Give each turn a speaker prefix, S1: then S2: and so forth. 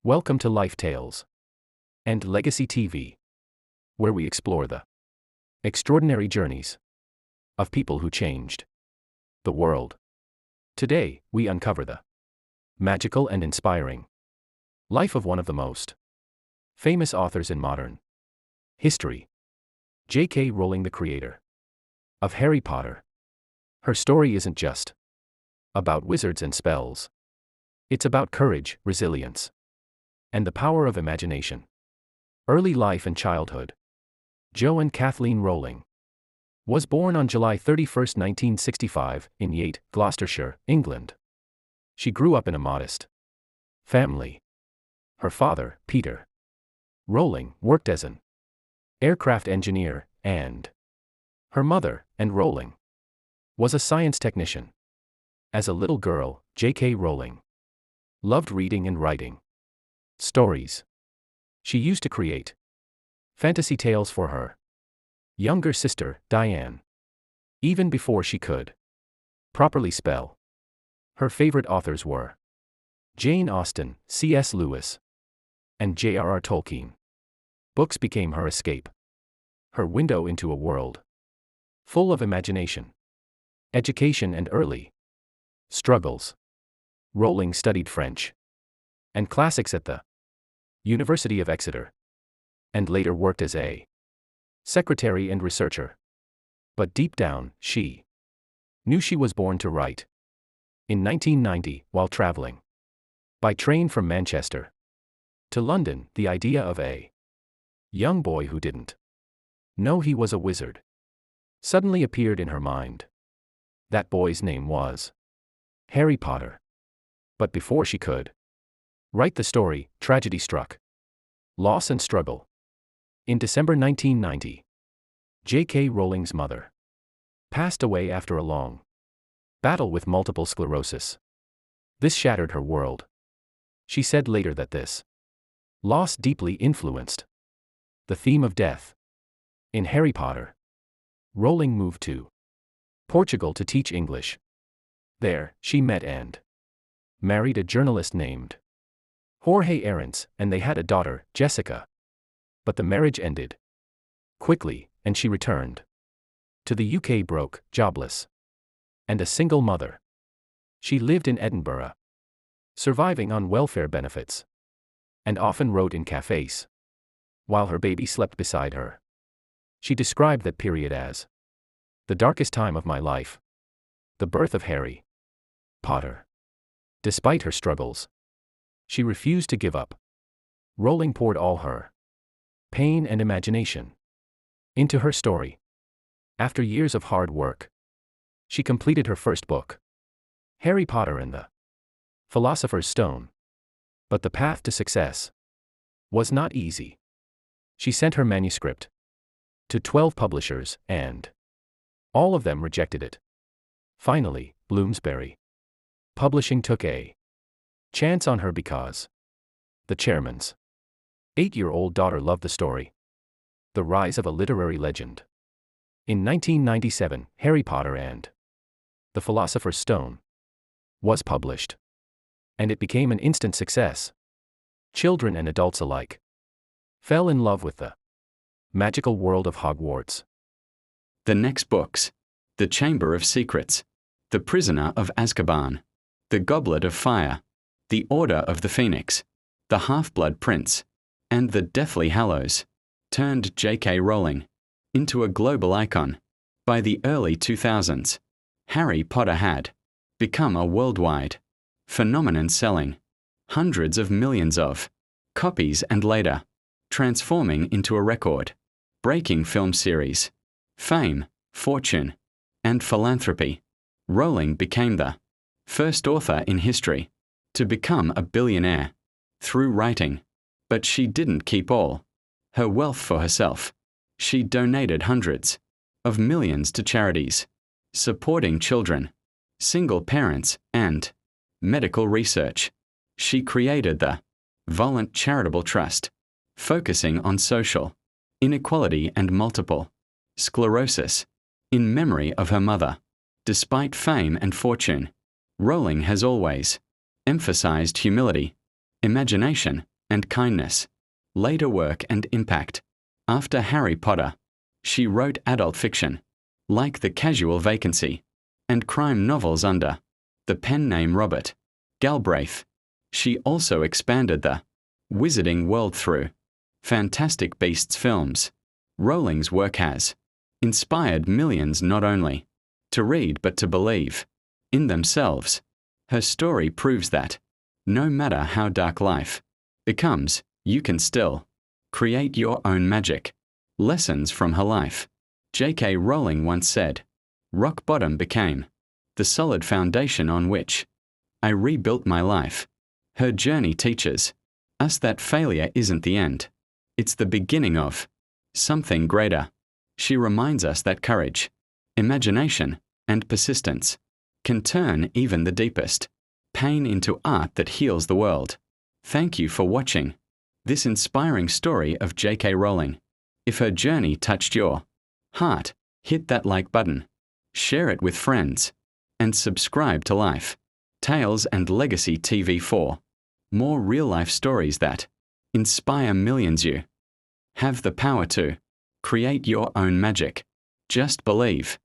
S1: Welcome to Life Tales and Legacy TV, where we explore the extraordinary journeys of people who changed the world. Today, we uncover the magical and inspiring life of one of the most famous authors in modern history, J.K. Rowling, the creator of Harry Potter. Her story isn't just about wizards and spells. It's about courage, resilience, and the power of imagination. Early life and childhood. Joanne Kathleen Rowling was born on July 31, 1965, in Yate, Gloucestershire, England. She grew up in a modest family. Her father, Peter Rowling, worked as an aircraft engineer, and her mother, Anne Rowling, was a science technician. As a little girl, J.K. Rowling loved reading and writing stories. She used to create fantasy tales for her younger sister, Diane, even before she could properly spell. Her favorite authors were Jane Austen, C.S. Lewis, and J.R.R. Tolkien. Books became her escape, her window into a world full of imagination, education, and early struggles. Rowling studied French and classics at the University of Exeter, and later worked as a secretary and researcher. But deep down, she knew she was born to write. In 1990, while traveling by train from Manchester to London, the idea of a young boy who didn't know he was a wizard suddenly appeared in her mind. That boy's name was Harry Potter. But before she could write the story, tragedy struck. Loss and struggle. In December 1990, J.K. Rowling's mother passed away after a long battle with multiple sclerosis. This shattered her world. She said later that this loss deeply influenced the theme of death. In Harry Potter, Rowling moved to Portugal to teach English. There, she met and married a journalist named Jorge Arentz, and they had a daughter, Jessica. But the marriage ended quickly, and she returned to the UK broke, jobless, and a single mother. She lived in Edinburgh, surviving on welfare benefits, and often wrote in cafes while her baby slept beside her. She described that period as the darkest time of my life. The birth of Harry Potter. Despite her struggles, she refused to give up. Rowling poured all her pain and imagination into her story. After years of hard work, she completed her first book, Harry Potter and the Philosopher's Stone. But the path to success was not easy. She sent her manuscript to 12 publishers, and all of them rejected it. Finally, Bloomsbury Publishing took a chance on her because the chairman's 8-year-old daughter loved the story. The rise of a literary legend. In 1997, Harry Potter and the Philosopher's Stone was published, and it became an instant success. Children and adults alike fell in love with the magical world of Hogwarts.
S2: The next books: The Chamber of Secrets, The Prisoner of Azkaban, The Goblet of Fire, The Order of the Phoenix, The Half-Blood Prince, and The Deathly Hallows, turned J.K. Rowling into a global icon. By the early 2000s, Harry Potter had become a worldwide phenomenon, selling hundreds of millions of copies and later transforming into a record-breaking film series. Fame, fortune, and philanthropy. Rowling became the first author in history to become a billionaire through writing. But she didn't keep all her wealth for herself. She donated hundreds of millions to charities supporting children, single parents, and medical research. She created the Volent Charitable Trust, focusing on social inequality and multiple sclerosis, in memory of her mother. Despite fame and fortune, Rowling has always emphasized humility, imagination, and kindness. Later work and impact. After Harry Potter, she wrote adult fiction, like The Casual Vacancy, and crime novels under the pen name Robert Galbraith. She also expanded the wizarding world through Fantastic Beasts films. Rowling's work has inspired millions not only to read but to believe in themselves. Her story proves that no matter how dark life becomes, you can still create your own magic. Lessons from her life. J.K. Rowling once said, "Rock bottom became the solid foundation on which I rebuilt my life." Her journey teaches us that failure isn't the end. It's the beginning of something greater. She reminds us that courage, imagination, and persistence can turn even the deepest pain into art that heals the world. Thank you for watching this inspiring story of J.K. Rowling. If her journey touched your heart, hit that like button, share it with friends, and subscribe to Life, Tales and Legacy TV for more real-life stories that inspire millions. You have the power to create your own magic. Just believe.